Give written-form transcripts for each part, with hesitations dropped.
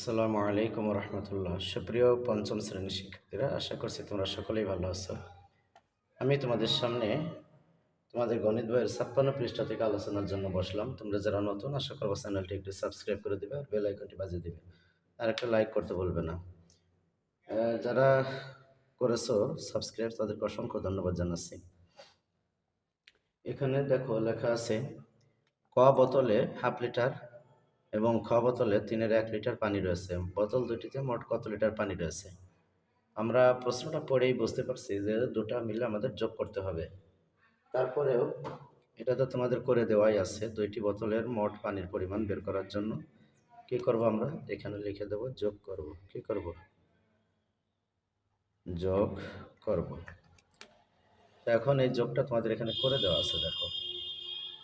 আসসালামু আলাইকুম রহমতুল্লাহ। সুপ্রিয় পঞ্চম শ্রেণীর শিক্ষার্থীরা, আশা করছি তোমরা সকলেই ভালো আছো। আমি তোমাদের সামনে তোমাদের গণিত বইয়ের 56 পৃষ্ঠা থেকে আলোচনার জন্য বসলাম। তোমরা যারা নতুন, আশা করবো চ্যানেলটি একটু সাবস্ক্রাইব করে দিবে আর বেল আইকনটি বাজিয়ে দিবে, আর একটা লাইক করতে বলবে না। যারা করেছো সাবস্ক্রাইব, তাদেরকে অসংখ্য ধন্যবাদ জানাচ্ছি। এখানে দেখো লেখা আছে ক বোতলে হাফ লিটার এবং খ বোতলে 3/1 লিটার পানি রয়েছে। বোতল দুটিতে মোট কত লিটার পানি রয়েছে? আমরা প্রশ্নটা পড়েই বুঝতে পারছি যে দুটা মিলে আমাদের যোগ করতে হবে। তারপরেও এটা তো তোমাদের করে দেওয়াই আছে। দুইটি বোতলের মোট পানির পরিমাণ বের করার জন্য কি করব, আমরা এখানে লিখে দেব যোগ করব। কি করব? যোগ করব। তো এখন এই যোগটা তোমাদের এখানে করে দেওয়া আছে। দেখো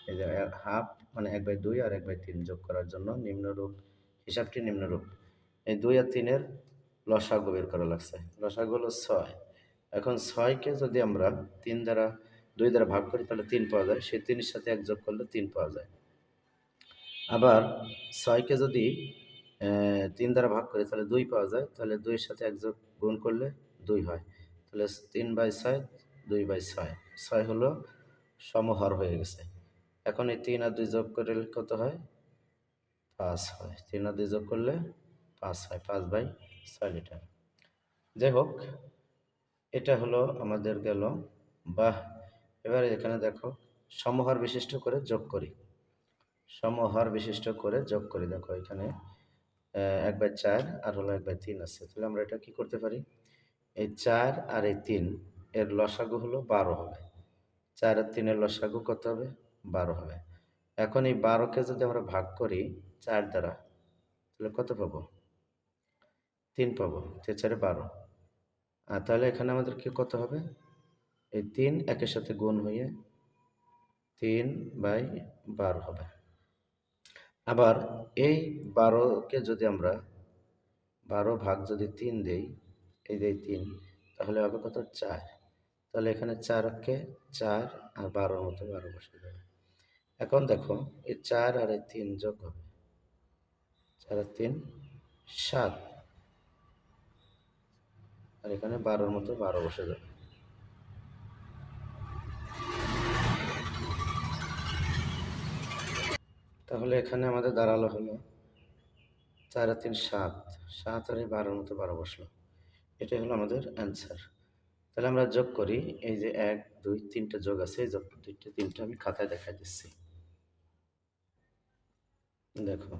এই যে হাফ মানে 1/2 আর 1/3 যোগ করার জন্য নিম্নরূপ হিসাবটি নিম্নরূপ। এই 2 আর 3-এর লসাগু বের করা লাগছে। লসাগু হলো 6। এখন 6কে যদি আমরা 2 দ্বারা ভাগ করি তাহলে 3 পাওয়া যায়। সেই 3-এর সাথে 1 যোগ করলে 3 পাওয়া যায়। আবার 6কে যদি 3 দ্বারা ভাগ করি তাহলে 2 পাওয়া যায়। তাহলে 2-এর সাথে 1 যোগ গুণ করলে 2 হয়। তাহলে 3/6 2/6। 6 হলো সমহর হয়ে গেছে। এখন এই 3 আর 2 যোগ করলে কত হয়? 5 হয়। 3 আর 2 যোগ করলে 5 হয়। 5/6 লিটার। যাই হোক, এটা হলো আমাদের গেল। বাহ! এবারে এখানে দেখো সমহার বিশিষ্ট করে যোগ করি। সমহার বিশিষ্ট করে যোগ করি। দেখো এখানে 1/4 আর হলো 1/3 আছে। তাহলে আমরা এটা কি করতে পারি? এই 4 আর এই 3 এর লসাগু হলো 12 হবে। 4 আর 3 এর লসাগু কত হবে? 12 হবে। এখন এই 12কে যদি আমরা ভাগ করি 4 দ্বারা, তাহলে কত পাবো? 3 পাবো। 3 4 12। তাহলে এখানে আমাদের কি কত হবে? এই 3 একের সাথে গুণ হয়ে 3/12 হবে। আবার এই 12কে যদি আমরা 12 ভাগ যদি 3 দেই, এই যে 3, তাহলে হবে কত? 4। তাহলে এখানে 4কে 4 আর 12-র মতো 12 বসে যাবে। এখন দেখো এই 4 আর এই 3 যোগ হবে। 4 আর 3 7, আর এখানে 12-র মতো 12 বসে যাবে। তাহলে এখানে আমাদের দাঁড়ালো হলো 4 আর 3 7, 7 আর এই 12-র মতো 12 বসলো। এটাই হলো আমাদের অ্যান্সার। তাহলে আমরা যোগ করি। এই যে 1 2 3টা যোগ আছে, এই যোগ 2টা 3টা আমি খাতায় দেখাই দিচ্ছি। দেখো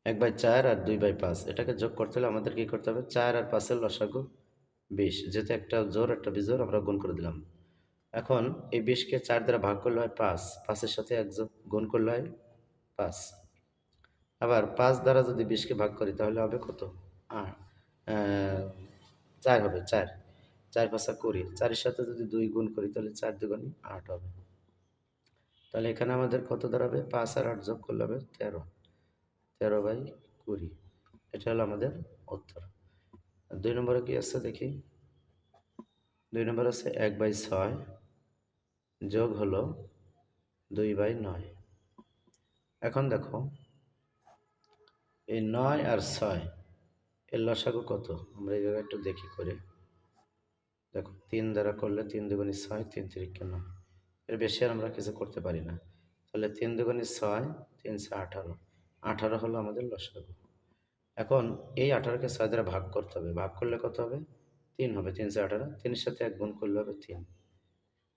1/4 আর 2/5 এটাকে যোগ করতে হলে আমাদের কি করতে হবে? 4 আর 5-এর লসাগু 20। যেহেতু একটা জোড় একটা বিজোড়, আমরা গুণ করে দিলাম। এখন এই 20কে 4 দ্বারা ভাগ করলে হয় 5, 5-এর সাথে 1 যোগ গুণ করলে হয় 5। আবার 5 দ্বারা যদি 20কে ভাগ করি তাহলে হবে কত? 4 হবে। 4 4 5 20। 4-এর সাথে যদি 2 গুণ করি তাহলে 4 দুগুণে 8 হবে। তাহলে এখানে আমাদের কত দাঁড়াবে? 5 আর 8 যোগ করলে হবে 13। 13/20। এটা হলো আমাদের উত্তর। 2 নম্বরে কি আছে দেখি। 2 নম্বর আছে 1/6 যোগ হলো 2/9। এখন দেখো এই 9 আর 6 এর লসাগু কত? আমরা এইভাবে একটু দেখি করে। দেখো 3 দ্বারা করলে 3 দুগুণে 6, 3 তিরিকে 9। এর বেশি আর আমরা কিছু করতে পারি না। তাহলে 3 দুগুণে 6, 3 6 18। 18 হলো আমাদের লসাগু। এখন এই 18কে 6 দ্বারা ভাগ করতে হবে। ভাগ করলে কত হবে? 3 হবে। 3 6 18। 3-এর সাথে 1 গুণ করলে হবে 3।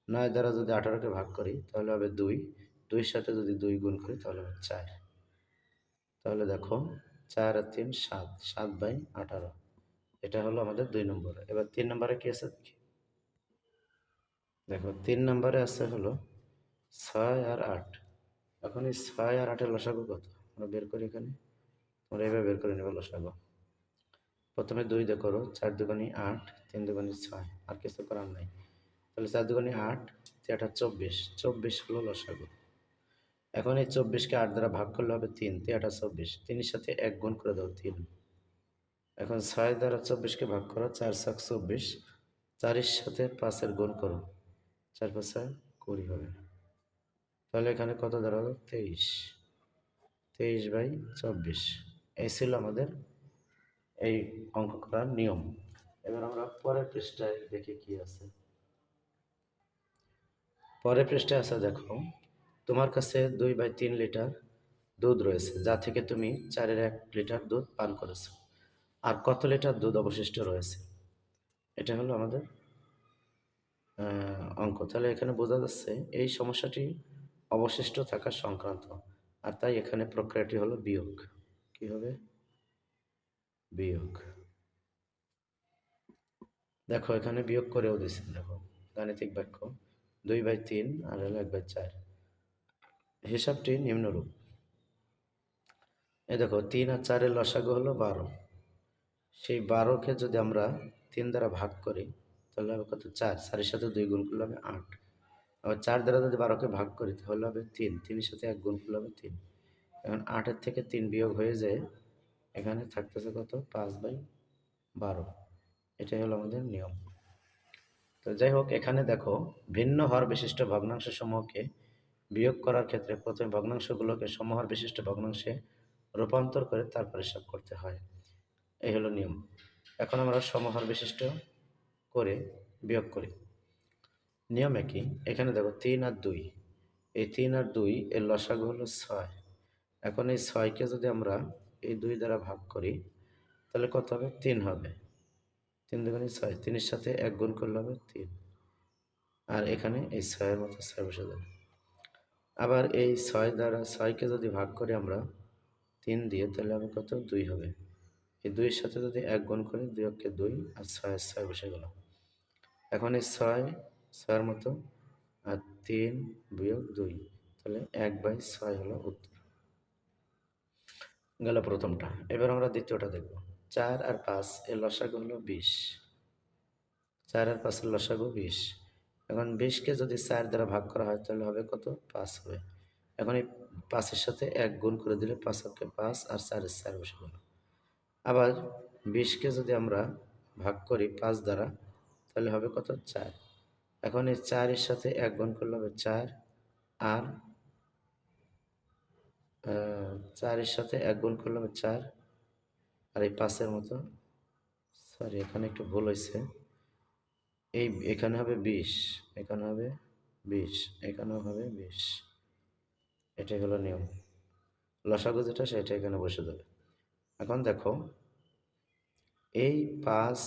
9 দ্বারা যদি 18কে ভাগ করি তাহলে হবে 2। 2-এর সাথে যদি 2 গুণ করি তাহলে হবে 4। তাহলে দেখো 4 আর 3 7, 7/18। এটা হলো আমাদের 2 নম্বর। এবার 3 নম্বরে কি আছে দেখি। দেখো 3 নম্বরে আছে হলো 6 আর 8। এখন এই 6 আর 8-এর লসাগু কত? আমরা বের করি এখানে। তোমরা এভাবে বের করে নেবে লসাগু। প্রথমে 2 দিয়ে করো। 4 দুগুণে 8, 3 দুগুণে 6, আর কিছু করার নাই। তাহলে 4 দুগুণে 8, 3 8 24। 24 হলো লসাগু। এখন এই 24কে 8 দ্বারা ভাগ করলে হবে 3, 3 8 24। 3-এর সাথে 1 গুণ করে দাও 3। এখন 6 দ্বারা 24কে ভাগ করো, 4 6 24। 4-এর সাথে 5-এর গুণ করো, 4 5 20 হবে। তাহলে এখানে কত দাঁড়ালো? 23। 23/24। এই ছিল আমাদের এই অঙ্ক করার নিয়ম। এবার আমরা পরের পৃষ্ঠায় দেখি কি আছে। পরের পৃষ্ঠায় আছে দেখো, তোমার কাছে 2/3 লিটার দুধ রয়েছে, যা থেকে তুমি 4/1 লিটার দুধ পান করেছো। আর কত লিটার দুধ অবশিষ্ট রয়েছে? এটা হলো আমাদের অঙ্ক। তাহলে এখানে বোঝা যাচ্ছে এই সমস্যাটি অবশিষ্ট থাকা সংক্রান্ত, আর তাই এখানে প্রক্রিয়াটি হলো বিয়োগ। কি হবে? বিয়োগ। দেখো এখানে বিয়োগ করেও দিচ্ছে, দেখো গাণিতিক বাক্য 2/3 আর হলো 1/4। হিসাবটি নিম্নরূপ। এই দেখো 3 আর 4-এর লসাগু হলো 12। সেই 12কে যদি আমরা 3 দ্বারা ভাগ করি তাহলে হবে কত? 4। 4-এর সাথে 2 গুণ করলে হবে 8। আবার 4 দ্বারা যদি 12কে ভাগ করি তাহলে হবে 3। 3-এর সাথে 1 গুণ করলে হবে 3। এখন 8-এর থেকে 3 বিয়োগ হয়ে যায়, এখানে থাকতেছে কত? 5/12। এটাই হলো আমাদের নিয়ম। তো যাই হোক, এখানে দেখো ভিন্ন হর বিশিষ্ট ভগ্নাংশ সমূহকে বিয়োগ করার ক্ষেত্রে প্রথমে ভগ্নাংশগুলোকে সমহর বিশিষ্ট ভগ্নাংশে রূপান্তর করে তারপর হিসাব করতে হয়। এই হলো নিয়ম। এখন আমরা সমহর বিশিষ্ট করে বিয়োগ করি। নিয়ম একই। এখানে দেখো 3 আর 2, এই 3 আর 2 এর লসাগু হলো 6। এখন এই 6কে যদি আমরা এই 2 দ্বারা ভাগ করি তাহলে কত হবে? 3 হবে। 3 দুগুণে 6, 3-এর সাথে 1 গুণ করলে হবে 3। আর এখানে এই 6-এর মতো 6 বসে যাবে। আবার এই 6 দ্বারা 6কে যদি ভাগ করি আমরা 3 দিয়ে তাহলে হবে কত? 2 হবে। এই 2-এর সাথে যদি 1 গুণ করি, 2 অক্ষে 2 আর 6 6 বসে গেল। এখন এই 6-6-এর মতো আর 3 বিয়োগ 2, তাহলে 1/6 হলো উত্তর। গেল প্রথমটা। এবার আমরা দ্বিতীয়টা দেখব। 4 আর 5 এর লসাগু হলো 20। 4 আর 5 এর লসাগু 20। এখন 20-কে যদি 4 দ্বারা ভাগ করা হয় তাহলে হবে কত? 5 হবে। এখন এই 5-এর সাথে 1 গুণ করে দিলে 5 অক্ষে 5 আর 4-এর 4 বসে গেল। আবার 20-কে যদি আমরা ভাগ করি 5 দ্বারা তাহলে হবে কত? 4। এখন এই 4-এর সাথে 1 গুণ করলে হবে 4, আর 4-এর সাথে 1 গুণ করলে হবে 4, আর এই 5-এর মতো, সরি এখানে একটু ভুল হয়েছে, এই এখানে হবে 20, এখানে হবে 20, এখানেও হবে 20। এটাই হলো নিয়ম। লসাগু যেটা সেটা এখানে বসে যাবে। এখন দেখো এই 5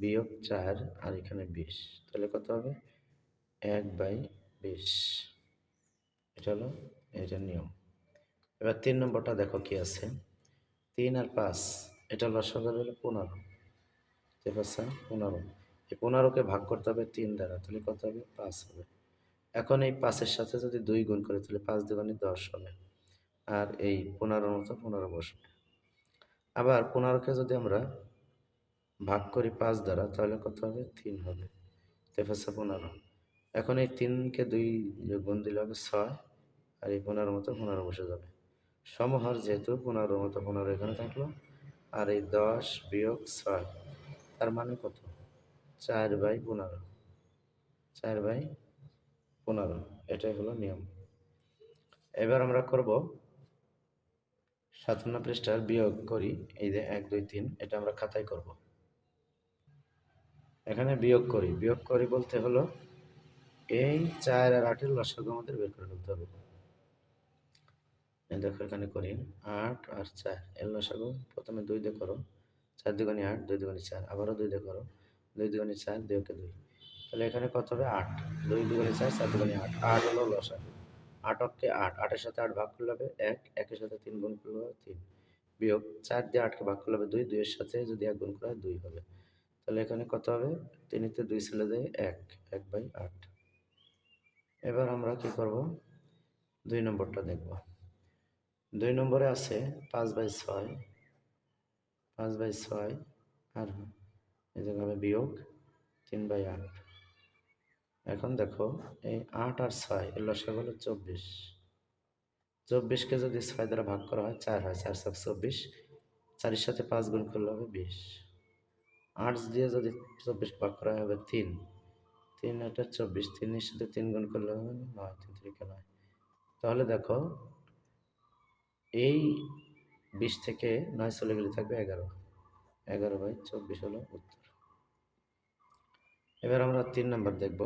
বিয়োগ 4 আর এখানে 20, তাহলে কত হবে? 1/20। এটা হলো এটার নিয়ম। এবার 3 নম্বরটা দেখো কি আছে। 3 আর 5 এটা লসাগু হলো 15। 15। এই 15-কে ভাগ করতে হবে 3 দ্বারা, তাহলে কত হবে? 5 হবে। এখন এই 5-এর সাথে যদি 2 গুণ করি তাহলে 5 দুগুণে 10 হবে। আর এই 15-র মতো 15 বসবে। আবার 15-কে যদি আমরা ভাগ করি 5 দ্বারা তাহলে কত হবে? 3 হবে। 3-5-15। এখন এই 3-কে 2 গুণ দিলে হবে 6, আর এই 15-র মতো 15 বসে যাবে। সমহর যেহেতু 15-র মতো 15 এখানে থাকলো, আর এই 10 বিয়োগ 6 তার মানে কত? 4/15। 4/15। এটাই হলো নিয়ম। এবার আমরা করব 57 পৃষ্ঠার বিয়োগ করি। এই যে 1 2 3 এটা আমরা খাতায় করব। এখানে বিয়োগ করি বলতে হলো এই 4 আর 8-এর লসাগু আমাদের বের করে ফেলতে হবে। এই দেখো এখানে করি 8 আর 4 এর লসাগু প্রথমে 2 দিয়ে করো, 4 দুগুণে 8, 2 দুগুণে 4, আবারও 2 দিয়ে করো, 2 দুগুণে 4, 2 কে 2। তাহলে এখানে কত হবে? 8। 2 দুগুণে 4, 4 দুগুণে 8। 8 হলো লসাগু। 8 অক্ষে 8, 8-এর সাথে 8 ভাগ করলে হবে 1, 1-এর সাথে 3 গুণ করলে হবে 3। বিয়োগ 4 দিয়ে 8-কে ভাগ করলে হবে 2, 2-এর সাথে যদি 1 গুণ করা হয় 2 হবে। তাহলে এখানে কত হবে? 3-তে 2 চলে যায় 1, 1/8। এবার আমরা কি করব? 2 নম্বরটা দেখব। 2 নম্বরে আছে 5/6, 5/6 আর এই জায়গায় হবে বিয়োগ 3/8। এখন দেখো এই 8 আর 6 এর লসাগু হলো 24। 24-কে যদি 6 দ্বারা ভাগ করা হয় 4 হয়, 4 7 24। 4-এর সাথে 5 গুণ করলে হবে 20। 8 দিয়ে যদি 24 ভাগ করা হবে 3, 3 8 24, 3-এর সাথে 3 গুণ করলে হবে 9, 3 3 9। তাহলে দেখো এই 20 থেকে 9 চলে গেলে থাকবে 11। 11/24 হলো উত্তর। এবার আমরা 3 নম্বর দেখব।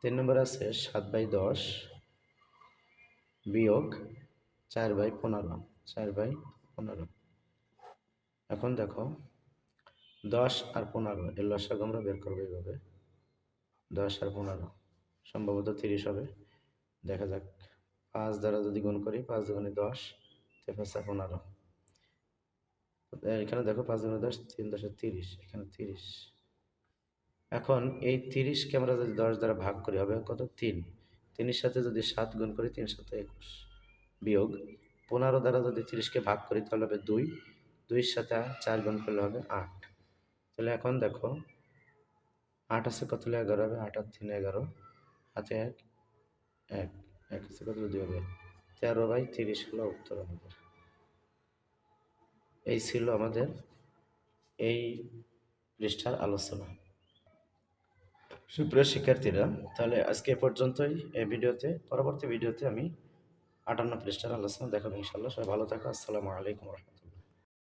3 নম্বরে আছে 7/10 বিয়োগ 4/15, 4/15। এখন দেখো 10 আর 15 এর লসাগু আমরা বের করবো এইভাবে। 10 আর 15 সম্ভবত 30 হবে। দেখা যাক, 5 দ্বারা যদি গুণ করি, 5 দুগুণে 10, 3 5 15। এখানে দেখো 5 দুগুণে 10, 3 10 30, এখানে 30। এখন এই 30কে আমরা যদি 10 দ্বারা ভাগ করি হবে কত? 3। 3 এর সাথে যদি 7 গুণ করি, 3 7 21 বিয়োগ 15 দ্বারা যদি 30কে ভাগ করি তাহলে হবে 2। 2 এর সাথে 4 গুণ করলে হবে 8। তাহলে এখন দেখো 8 আছে কত হলে 11 হবে? 8 আর 3 11, হাতে 1, 1, 1 আছে কত? 2 হবে। 13/30 হলো উত্তর আমাদের। এই ছিল আমাদের এই পৃষ্ঠার আলোচনা। সুপ্রিয় শিক্ষার্থীরা, তাহলে আজকে এ পর্যন্তই। এই ভিডিওতে, পরবর্তী ভিডিওতে আমি 58 পৃষ্ঠার আলোচনা দেখাবো ইনশাআল্লাহ। সবাই ভালো থাকো। আসসালামু আলাইকুম।